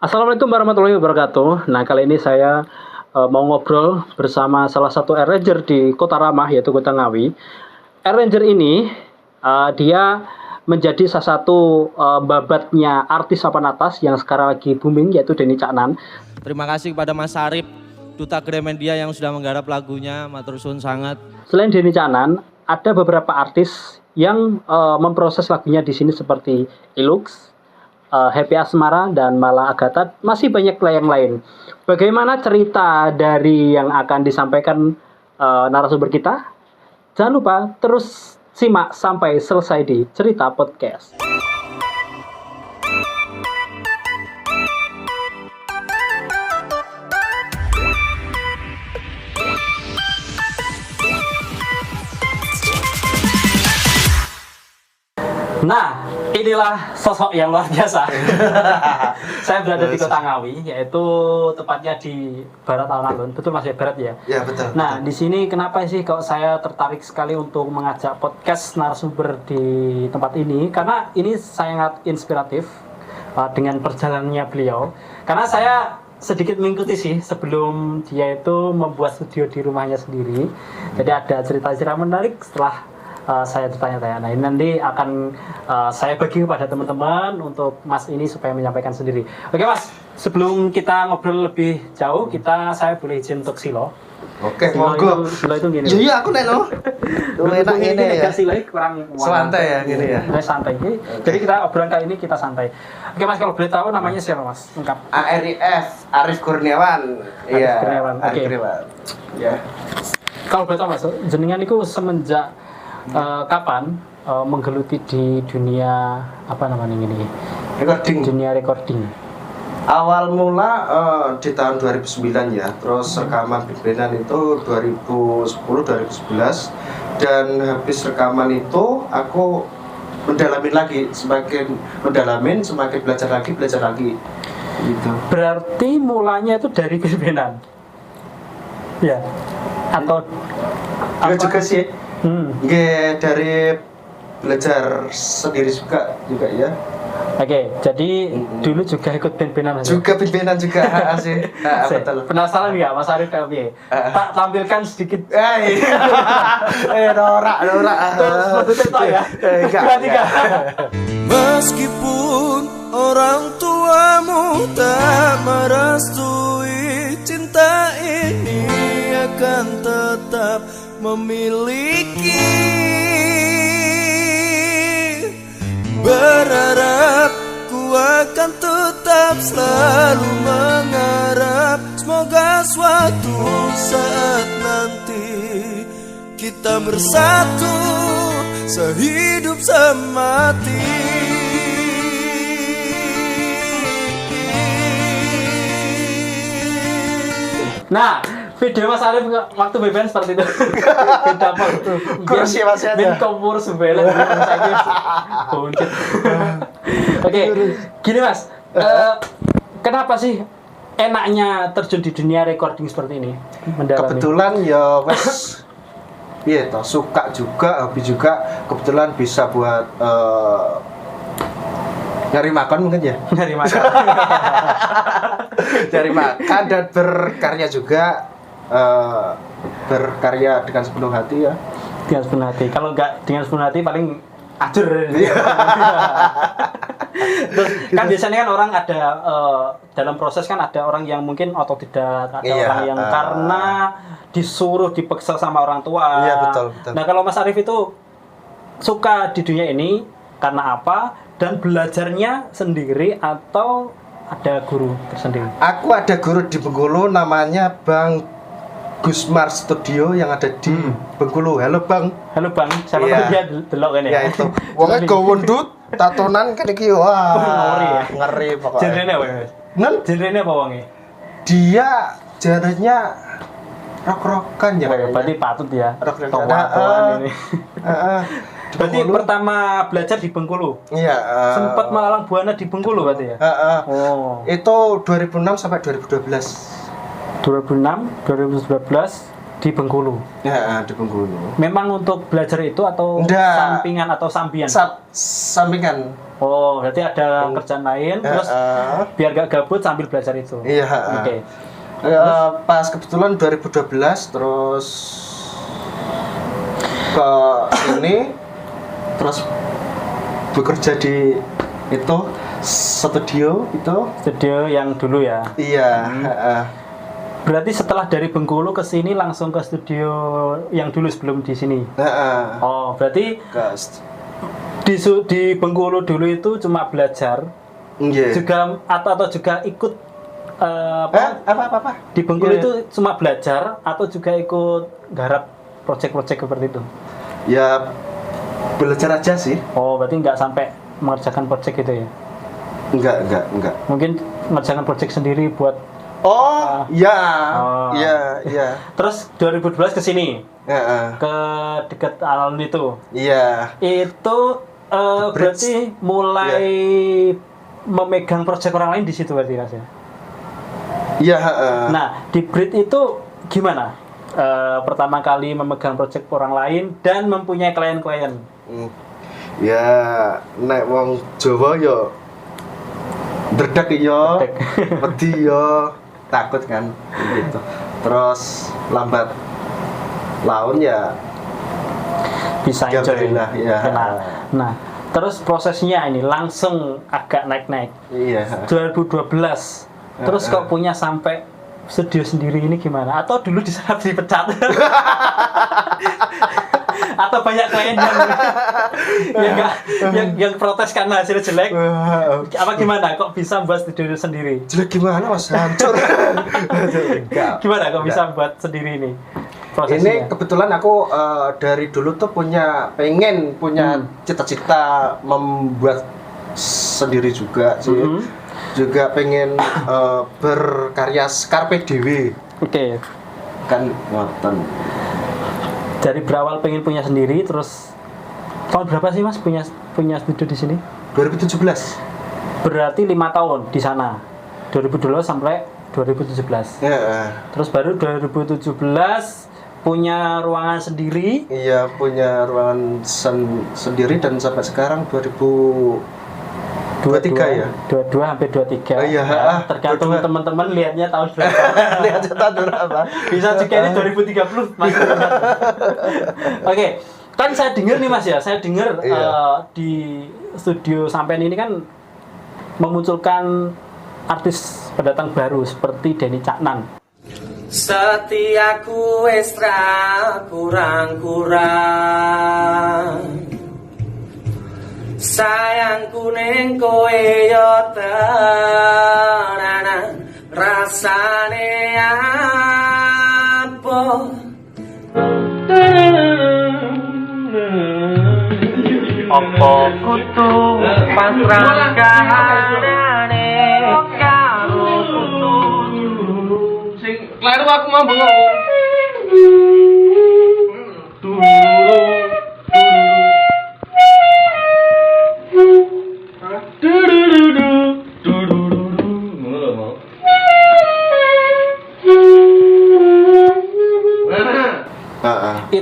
Assalamualaikum warahmatullahi wabarakatuh. Nah, kali ini saya mau ngobrol bersama salah satu Air Ranger di Kota Ramah, yaitu Kota Ngawi. Air Ranger ini dia menjadi salah satu babatnya artis papan atas yang sekarang lagi booming, yaitu Denny Caknan. Terima kasih kepada Mas Arif, Duta Gramedia yang sudah menggarap lagunya, matur suwun sangat. Selain Denny Caknan, ada beberapa artis yang memproses lagunya di sini seperti Ilux, Happy Asmara, dan Mala Agatha, masih banyak yang lain. Bagaimana cerita dari yang akan disampaikan narasumber kita? Jangan lupa terus simak sampai selesai di Cerita Podcast. Nah, inilah sosok yang luar biasa. Saya berada di Kota Ngawi, yaitu tepatnya di barat alun-alun. Betul Mas ya, barat ya? Ya betul. Nah, di sini kenapa sih kok saya tertarik sekali untuk mengajak podcast narasumber di tempat ini? Karena ini sangat inspiratif dengan perjalanannya beliau. Karena saya sedikit mengikuti sih sebelum dia itu membuat studio di rumahnya sendiri. Jadi ada cerita-cerita menarik setelah saya bertanya-tanya. Nah, ini nanti akan saya bagi kepada teman-teman untuk Mas ini supaya menyampaikan sendiri. Oke Mas, sebelum kita ngobrol lebih jauh, saya boleh izin untuk silo. Oke, Silo itu gini. Iya, aku neno. Enak ini ya. Silo kurang Santai ya gini ya. Santai. Jadi kita obrolan kali ini kita santai. Oke Mas, kalau boleh tahu namanya siapa Mas? Lengkap. ARIF, Arif Kurniawan. Iya. Kurniawan. Oke. Ya. Kalau boleh tahu Mas, jenengan itu semenjak kapan menggeluti di dunia apa namanya ini? Recording. Dunia recording. Awal mula di tahun 2009 ya. Terus rekaman Big Bandan itu 2010-2011 dan habis rekaman itu aku mendalamin lagi, semakin belajar lagi gitu. Berarti mulanya itu dari Big Bandan. Ya. Atau Ya juga sih. Hmm. Dari belajar sendiri juga ya. Oke, jadi dulu juga ikut band-bandan aja. Juga band-bandan juga sih. Betul. Penasaran nggak Mas Arif kayak tak tampilkan sedikit. Norak. Terus maksudnya tak ya? Tiga. Meskipun orang tuamu tak merestui, cinta ini akan tetap memiliki. Berharap ku akan tetap selalu mengharap, semoga suatu saat nanti kita bersatu sehidup semati. Nah, video Mas Arif waktu BBN seperti itu. Beda apa? Kursi Mas ya. Ben kompor sebelah saya buncit. Oke, gini Mas. Kenapa sih enaknya terjun di dunia recording seperti ini? Mendalami. Kebetulan ya wes iya toh, suka juga, hobi juga. Kebetulan bisa buat nyari makan mungkin ya. Nyari makan. Cari makan dan berkarya juga, berkarya dengan sepenuh hati ya. Dengan sepenuh hati. Kalau nggak dengan sepenuh hati paling acur. Terus kan biasanya kan orang ada dalam proses kan ada orang yang mungkin otodidak, ada orang yang karena disuruh dipaksa sama orang tua. Iya betul. Nah kalau Mas Arif itu suka di dunia ini karena apa dan belajarnya sendiri atau ada guru tersendiri? Aku ada guru di Bengkulu namanya Bang Gusmar Studio yang ada di Bengkulu. Halo Bang. Halo Bang, siapa Iya. dia delok kan ya? Ya itu. Wongnya gowondut, tatonan kan iki wah. Ngeri ya? Ngeri pokoknya. Genrenya apa Mas? Nen? Genrenya apa wonge? Dia genrenya rock-rockan ya. Berarti patut ya. Rock-rockan. Toa-toaan ini. Berarti Bengkulu. pertama belajar di Bengkulu. Iya. Sempat Malang Buana di Bengkulu berarti ya? Oh. Itu 2006 sampai 2012. 2006, 2012 di Bengkulu. Ya, di Bengkulu. Memang untuk belajar itu atau Enggak. sampingan atau sambian? Sampingan. Oh, berarti ada kerjaan lain, terus biar gak gabut sambil belajar itu. Iya. Oke. Pas kebetulan 2012 terus ke ini terus bekerja di itu studio itu. Studio yang dulu ya. Iya. Berarti setelah dari Bengkulu ke sini langsung ke studio yang dulu sebelum di sini. Oh, berarti di Bengkulu dulu itu cuma belajar. Juga atau juga ikut apa? Di Bengkulu itu cuma belajar atau juga ikut garap proyek-proyek seperti itu? Ya belajar aja sih. Oh, berarti nggak sampai mengerjakan proyek itu ya? Enggak. Mungkin mengerjakan proyek sendiri buat. Oh, iya. Terus 2012 ke sini. Ke dekat alun itu. Iya. Itu berarti mulai memegang proyek orang lain di situ berarti Mas ya? Iya, Nah, di Bridge itu gimana? Pertama kali memegang proyek orang lain dan mempunyai klien-klien. Ya, nek wong Jawa yo dredeg yo, wedi yo, takut kan gitu. Terus lambat laun ya bisa enjoy. Ya. Nah, terus prosesnya ini langsung agak naik-naik. Iya. 2012. Terus kok punya sampai studio sendiri ini gimana? Atau dulu di sana dipecat? Atau banyak klien yang protes karena hasilnya jelek? Apa gimana? Kok bisa buat studio sendiri? Jelek gimana Mas? Hancur. Gimana kok bisa buat sendiri ini? Prosesnya? Ini kebetulan aku dari dulu tuh pengen punya cita-cita membuat sendiri juga sih. Juga pengen berkarya karpe dewe. Oke. Kan ngoten. Dari berawal pengen punya sendiri, terus tahun berapa sih Mas punya studio di sini? 2017. Berarti 5 tahun di sana. 2012 sampai 2017. Ya. Terus baru 2017 punya ruangan sendiri. Iya, punya ruangan sendiri dan sampai sekarang 2023 ya. 22 sampai 23. Oh, iya, tergantung 22. teman-teman lihatnya tahun berapa. Lihat tahun berapa? Bisa juga ini 2030 Mas. Oke. Kan saya dengar nih Mas ya, saya dengar di studio sampean ini kan memunculkan artis pendatang baru seperti Denny Caknan. Setiaku wis ra kurang-kurang, sayangku ning kowe yo tenanan, rasane apa? Apa kutu pasrah kahanane karo kutu sing kleru aku mau bengok.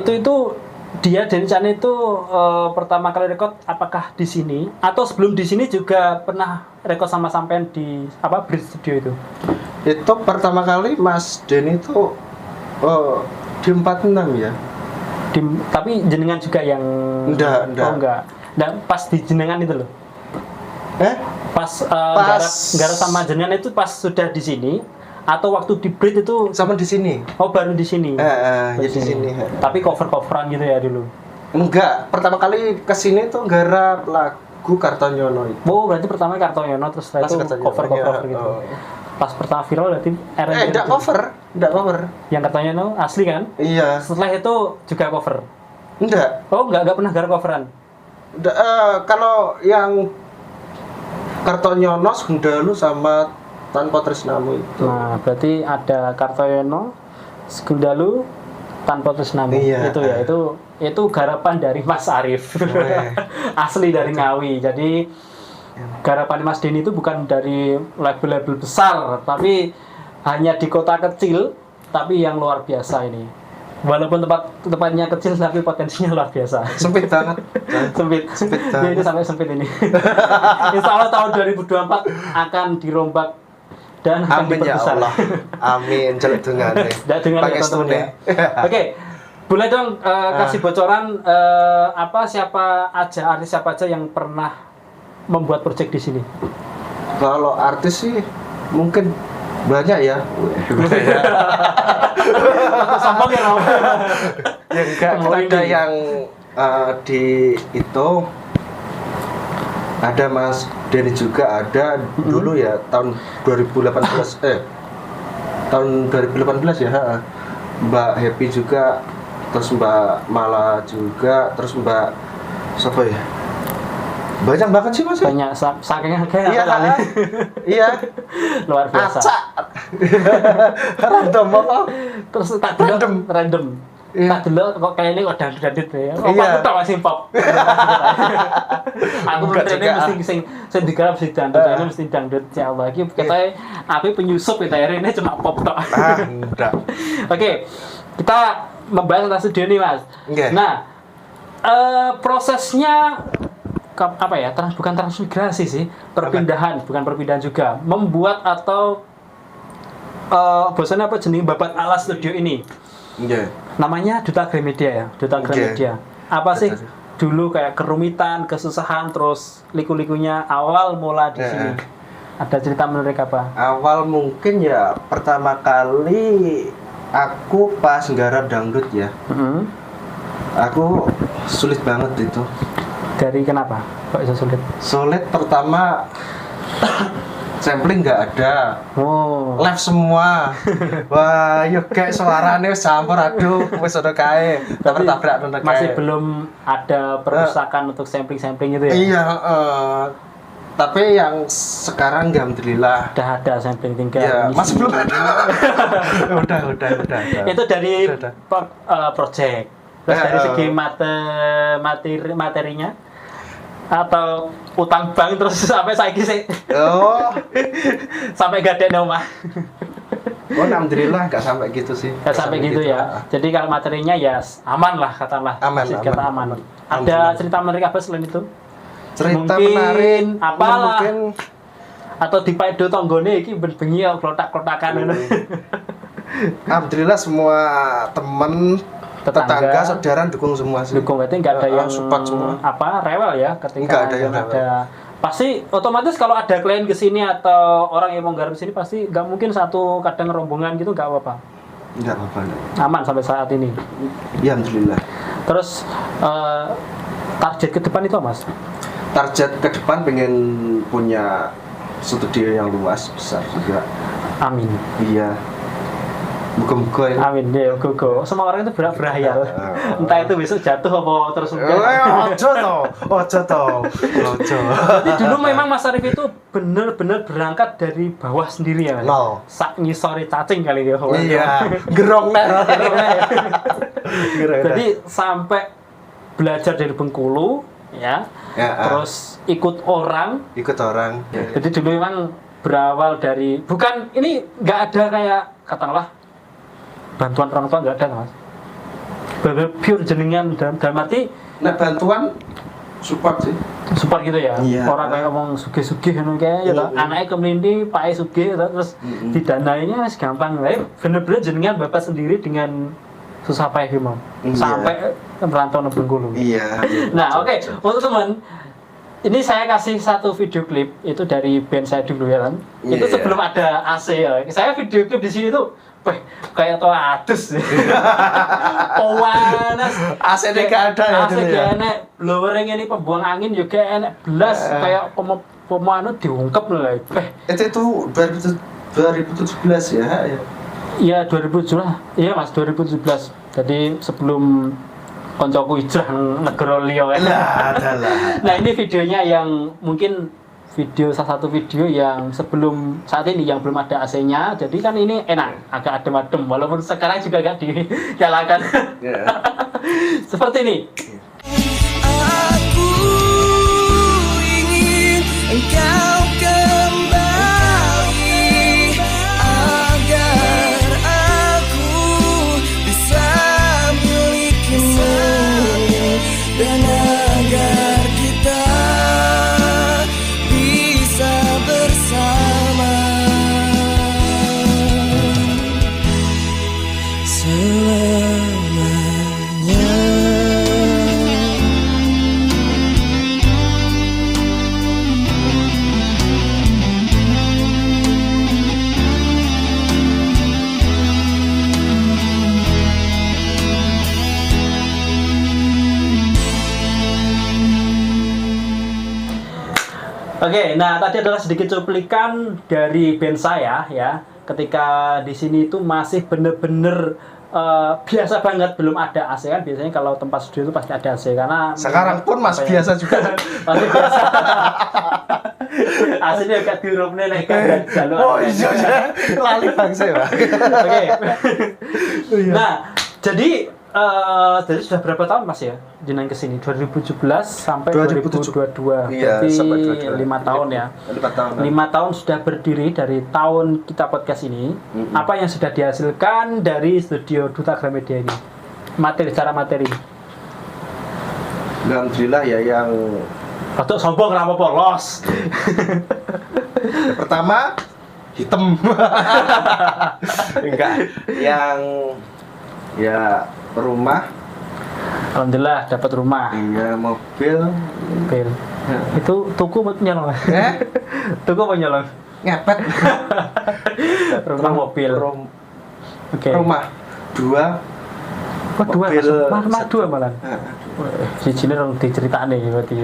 Itu dia Denny Caknan itu pertama kali rekod apakah di sini atau sebelum di sini juga pernah rekod sama sampean di Bridge Studio itu? Itu pertama kali Mas Denny itu di 46 ya. Tapi jenengan juga yang Enggak. Oh enggak. Dan pas di jenengan itu loh. Pas garap sama jenengan itu pas sudah di sini atau waktu di Bridge itu sama di sini. Oh, baru di sini. Ya di sini. Tapi cover-coveran gitu ya dulu. Enggak, pertama kali ke sini tuh garap lagu Kartonyono itu. Oh, berarti pertama Kartonyono terus setelah itu cover-cover gitu. Pas pertama viral berarti enggak cover. Yang Kartonyono asli kan? Iya. Setelah itu juga cover. Enggak. Oh, enggak pernah garap coveran. Kalau yang Kartonyono Sundalu sama Tanpa Tresnamu itu. Nah, berarti ada Kartoyono, Segundalu, Tanpa Tresnamu. Iya. Itu ya, itu garapan dari Mas Arif. Asli dari Ngawi. Jadi garapan Mas Denny itu bukan dari label-label besar, tapi hanya di kota kecil, tapi yang luar biasa ini. Walaupun tempatnya kecil tapi potensinya luar biasa. Sempit banget. Sempit. Sempit Ya, ini banget. sampai sempit ini. Insya Allah tahun 2024 akan dirombak dan akan Amin ya diperbesar. Allah. Amin. Jelek dungane. Tidak dengan Pakai teman-teman stone. ya. Oke, boleh dong kasih bocoran siapa aja yang pernah membuat proyek di sini? Kalau artis sih mungkin banyak ya. Sombong ya, Om? Ya enggak, Mau ada ini. yang di itu ada Mas Denny juga ada dulu ya tahun 2018 tahun 2018 ya. Mbak Happy juga, terus Mbak Mala juga, terus Mbak siapa ya? Banyak banget sih Mas. Banyak saking harganya Iya, kali. iya. Luar biasa. Acak. Random apa? Terus tak delok random. Iya. Tak delok kok kayak ini kok dandut ya. Oh, Iya. aku tak masih pop. Aku Enggak bener ini juga. mesti sing digarap mesti dandut, ini mesti dandut ya Allah. Iki katanya api penyusup kita ini cuma pop tok. Enggak. Oke. Kita membahas tentang studio nih, Mas. Oke. Nah, prosesnya apa ya? Bukan transmigrasi sih, perpindahan, bukan perpindahan juga. Membuat atau bosannya apa jenis babat ala studio ini? Iya. Namanya Duta Gramedia ya, Duta Oke. Gramedia. Apa sih Betul. dulu kayak kerumitan, kesusahan, terus liku-likunya awal mula di Ya. sini? Ada cerita menarik apa? Awal mungkin ya pertama kali aku pas nggarap dangdut ya. Mm-hmm. Aku sulit banget itu. Dari kenapa? Kok bisa sulit? Sulit pertama sampling nggak ada. Oh, Live semua. Wah, yuk kayak suaranya wis campur aduh, wis udah kae. tapi Tabrak nang masih belum ada perpustakaan untuk sampling-sampling itu ya? Iya, tapi yang sekarang alhamdulillah Udah ada sampling tinggal. ya ngisi. masih belum ada. udah. Itu dari Udah. project. Terus dari segi materinya atau utang bank terus sampai saiki sih Oh, sampai gak ada rumah. alhamdulillah nggak sampai gitu sih. Nggak sampai gitu ya. Jadi kalau materinya ya aman lah katakanlah. Aman, Masih aman, kata aman. aman. Ada Alhamdulillah. cerita menarik apa selain itu? Cerita Mungkin menarik apalah. mungkin Atau di paido tonggone iki bengi ya klotak-klotakan ngono. alhamdulillah semua temen tetangga saudara dukung semua sih. Dukung berarti nggak ada yang support semua. apa rewel ya ketika Nggak ada yang rewel. pasti otomatis kalau ada klien kesini atau orang yang mau garap sini pasti nggak mungkin satu kadang rombongan gitu nggak apa-apa, Enggak apa-apa. aman sampai saat ini. Ya alhamdulillah. Terus target ke depan itu apa, Mas? Target ke depan pengen punya studio yang luas besar juga. Amin. Iya. Muka-muka ya. Amin ya, go. Semua orang itu berhayal. Entah itu besok jatuh apa terus enggak. Ojo toh. Jadi dulu memang Mas Arif itu benar-benar berangkat dari bawah sendiri ya, Mas? Nol. Sak nyisori cacing kali dia. Iya, gerong nek. Jadi sampai belajar dari Bengkulu ya, terus ikut orang. ikut orang. Jadi dulu memang berawal dari bukan ini nggak ada kayak katakanlah bantuan orang tua nggak ada, Mas. Bener pure jenengan dalam arti Nah, bantuan support sih. support gitu ya. Iya. Orang kayak ngomong sugih-sugih ngono kayak ya toh. Anaknya kemelindi, pake sugih terus didanainya wis gampang wae. Bener-bener jenengan Bapak sendiri dengan susah payah gimana. Iya. Sampai merantau ke Bengkulu. Iya. Nah, oke. Untuk teman, ini saya kasih satu video klip itu dari band saya dulu ya kan. Itu Iya. sebelum ada AC ya. Saya video klip di sini tuh, kayak toh adus. Panas. AC nggak ada ya AC dulu ya? gak enak. Blowernya ini pembuang angin juga enak. Belas kayak pemanu diungkep loh. Itu 2017 ya. Iya 2017 lah. Iya Mas 2017. Jadi sebelum koncoku hijrah negara liya kan. Adalah. Nah ini videonya yang mungkin salah satu video yang sebelum saat ini yang belum ada AC-nya, jadi kan ini enak, agak adem-adem walaupun sekarang juga agak dinyalakan. Seperti ini. Aku ingin engkau kembali agar aku bisa Oke, nah tadi adalah sedikit cuplikan dari band saya ya. Ketika di sini itu masih bener-bener biasa banget, belum ada AC kan. Biasanya kalau tempat studio itu pasti ada AC karena Sekarang pun masih apa ya? biasa juga. Masih biasa. AC-nya agak dirupnya nek kan jalur. Oh iya, lali bangsa ya. Oke. Nah, jadi sudah berapa tahun Mas ya jenengan kesini? 2017 sampai 2022. Iya, Berarti sampai 22. 5 tahun ya. 5 tahun. 5 tahun sudah berdiri dari tahun kita podcast ini. Apa yang sudah dihasilkan dari studio Duta Gramedia ini? Secara materi. Alhamdulillah ya yang Untuk sombong kenapa polos? pertama hitam. Enggak. Yang ya rumah, Alhamdulillah dapat rumah. iya mobil, Bil. Itu tuku mau nyolong. Tuku mau nyolong. ngepet. Rumah mobil. Oke. Rumah 2. Oh, dua mobil rumah dua malah. Si Cina orang diceritane berarti.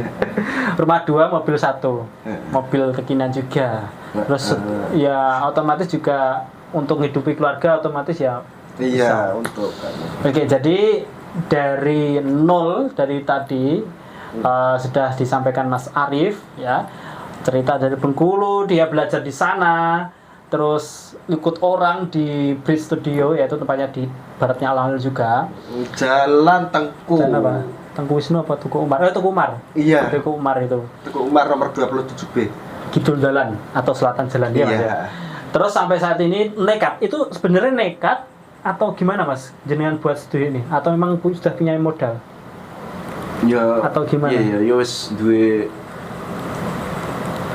Rumah 2, mobil 1. Mobil kekinian juga. Terus ya otomatis juga untuk menghidupi keluarga otomatis ya. Iya, untuk Oke, jadi dari nol dari tadi sudah disampaikan Mas Arif ya. Cerita dari Bengkulu, dia belajar di sana, terus ikut orang di Bridge Studio yaitu tempatnya di baratnya Al-Halil juga. Jalan Tengku. Dan apa? Tengku Wisnu apa Tuku Umar? Tuku Umar. Iya. Tuku Umar itu. Tuku Umar nomor 27B. Kidul Jalan atau Selatan Jalan dia Mas ya. Iya. Terus sampai saat ini nekat. Itu sebenarnya nekat atau gimana Mas? Jenengan buat studio ini atau memang sudah punya modal? Ya. Atau gimana? Iya, ya wis duwe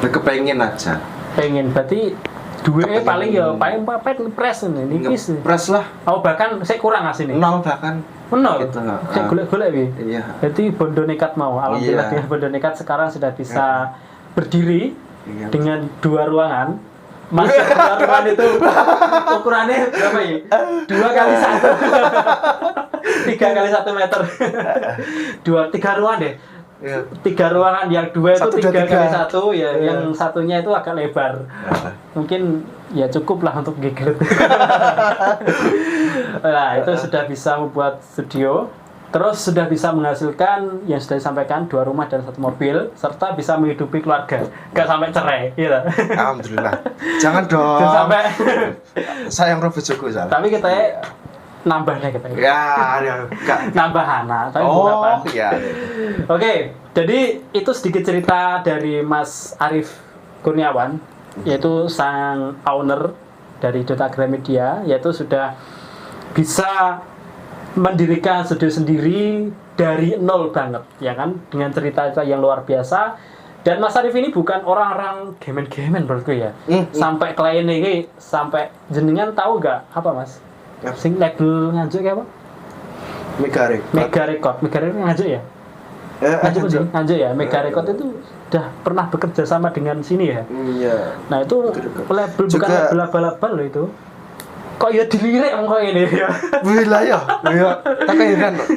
kepengen aja. Pengen berarti duwe paling ya paling press ini nipis. Press lah. Oh bahkan saya kurang asini. Nol bahkan. Nol. Gitu, Saya golek-golek wi. Iya. Berarti Bondo Nekat mau. Alhamdulillah Iya. dengan Bondo Nekat sekarang sudah bisa berdiri Iya. dengan 2 ruangan. Masuk ruangan itu ukurannya berapa ya? 2 kali 1. 3 kali 1 meter. 3 ruangan deh. Iya. 3 ruangan, yang 2 itu 1, 2, 3 kali 1 ya, Iya. yang satunya itu agak lebar. Mungkin ya cukup lah untuk gigit. Nah itu sudah bisa membuat studio, terus sudah bisa menghasilkan yang sudah disampaikan 2 rumah dan 1 mobil, serta bisa menghidupi keluarga, gak sampai cerai, gitu. Alhamdulillah. Jangan dong. Jangan sampai. Sayang roh bojoku salah. Tapi kita nambahnya kita. Ya, enggak. Nambah anak, tapi Oh, berapa? iya. Oke, jadi itu sedikit cerita dari Mas Arif Kurniawan, yaitu sang owner dari Duta Gramedia, yaitu sudah bisa mendirikan studio sendiri dari nol banget, ya kan, dengan cerita yang luar biasa. Dan Mas Arif ini bukan orang-orang gemen-gemen menurutku ya. Sampai klien ini, sampai jenengan tahu nggak apa Mas? Sing label nganjuk kayak apa? Mega Record nganjuk ya? Nganjuk ya, Mega Record itu udah pernah bekerja sama dengan sini ya. Iya. Nah itu label bukan Juga- label abal-abal loh itu. Kok ya dilirik kok ini ya. Wih ya. Iya. Tak heran loh.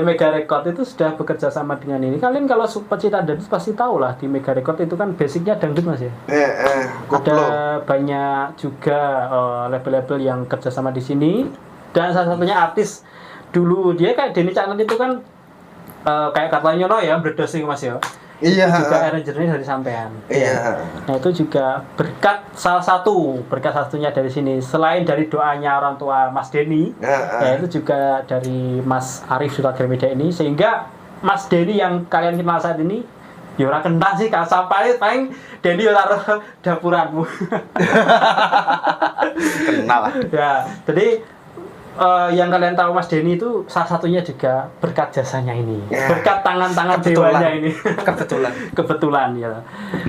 Mega Record itu sudah bekerja sama dengan ini. Kalian kalau pecinta dangdut pasti tahu lah di Mega Record itu kan basicnya dangdut Mas ya. Koplo. Ada banyak juga label-label yang kerja sama di sini. Dan salah satunya artis dulu dia kayak Denny Caknan itu kan kayak katanya no ya berdosing Mas ya. Iya. Juga arrangernya dari sampean. Iya. Nah itu juga berkat berkat satunya dari sini. Selain dari doanya orang tua Mas Denny, ya itu juga dari Mas Arif Duta Gramedia ini, sehingga Mas Denny yang kalian kenal saat ini, ya ora kenal sih, kalau sampai paling Denny ora roh dapuranmu. Kenal lah. Ya, jadi yang kalian tahu Mas Denny itu salah satunya juga berkat jasanya ini, berkat tangan-tangan dewanya ini. Kebetulan ya.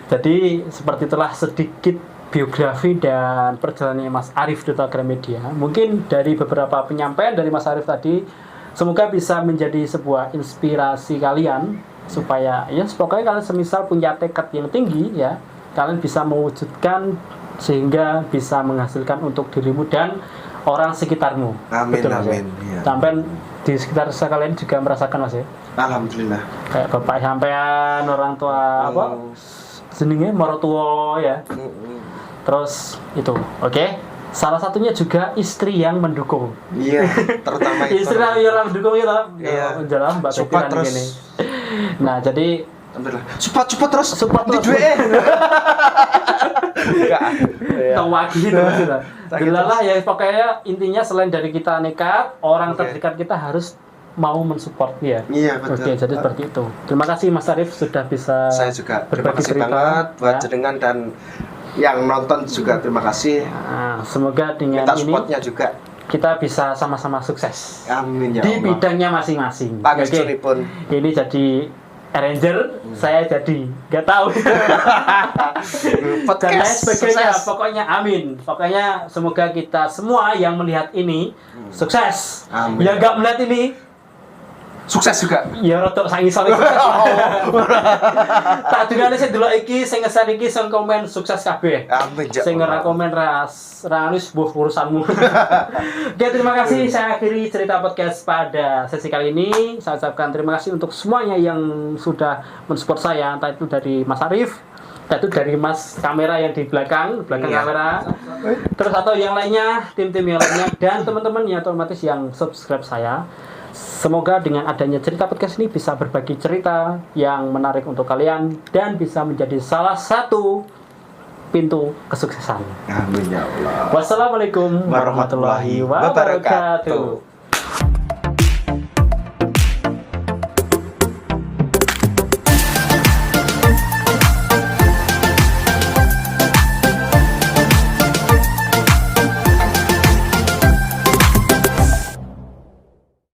Jadi seperti itulah sedikit biografi dan perjalanannya Mas Arif Duta Gramedia. Mungkin dari beberapa penyampaian dari Mas Arif tadi, semoga bisa menjadi sebuah inspirasi kalian supaya ya pokoknya kalian semisal punya tekad yang tinggi ya, kalian bisa mewujudkan sehingga bisa menghasilkan untuk dirimu dan orang sekitarmu. Amin, Betul, Mas, ya? amin. Iya. Sampai di sekitar kalian juga merasakan Mas ya. Alhamdulillah. Kayak bapak sampean, orang tua apa jenenge maratuwa ya. Terus itu, oke. Salah satunya juga istri yang mendukung. Iya, terutama itu. Istri yang mendukung itu. Iya. Jalan Mbak Support Teti terus. gini. Nah, jadi Alhamdulillah. Support terus. Support terus. Di duwe. Enggak. tawagi itu sudah. Sakit Delalah ya pokoknya intinya selain dari kita nekat, orang Oke. terdekat kita harus mau mensupport dia. Iya, betul. Oke, jadi seperti itu. Terima kasih Mas Arif sudah bisa Saya juga terima berbagi kasih cerita. banget buat Ya. jenengan dan yang nonton juga terima kasih. Nah, semoga dengan Minta ini supportnya juga. kita bisa sama-sama sukses Amin ya di Allah. bidangnya masing-masing. Bagus Oke. pun. Ini jadi arranger, saya jadi nggak tahu. Dan lain Podcast sebagainya. sukses. Pokoknya amin. Pokoknya semoga kita semua yang melihat ini sukses. Amin. Yang nggak melihat ini Sukses juga. ya rotok sangi sore sukses. Tak dungane sing delok iki sing ngeser iki sing komen sukses kabeh. Amin ya Sing ora Allah. komen ras buh urusanmu. Oke, terima kasih. Saya akhiri cerita podcast pada sesi kali ini. Saya ucapkan terima kasih untuk semuanya yang sudah mensupport saya, entah itu dari Mas Arif, entah itu dari Mas kamera yang di belakang Iya. kamera. Terus atau yang lainnya, tim-tim yang lainnya dan teman-teman yang otomatis yang subscribe saya. Semoga dengan adanya cerita podcast ini bisa berbagi cerita yang menarik untuk kalian dan bisa menjadi salah satu pintu kesuksesan. Amin ya Allah. Wassalamualaikum warahmatullahi wabarakatuh.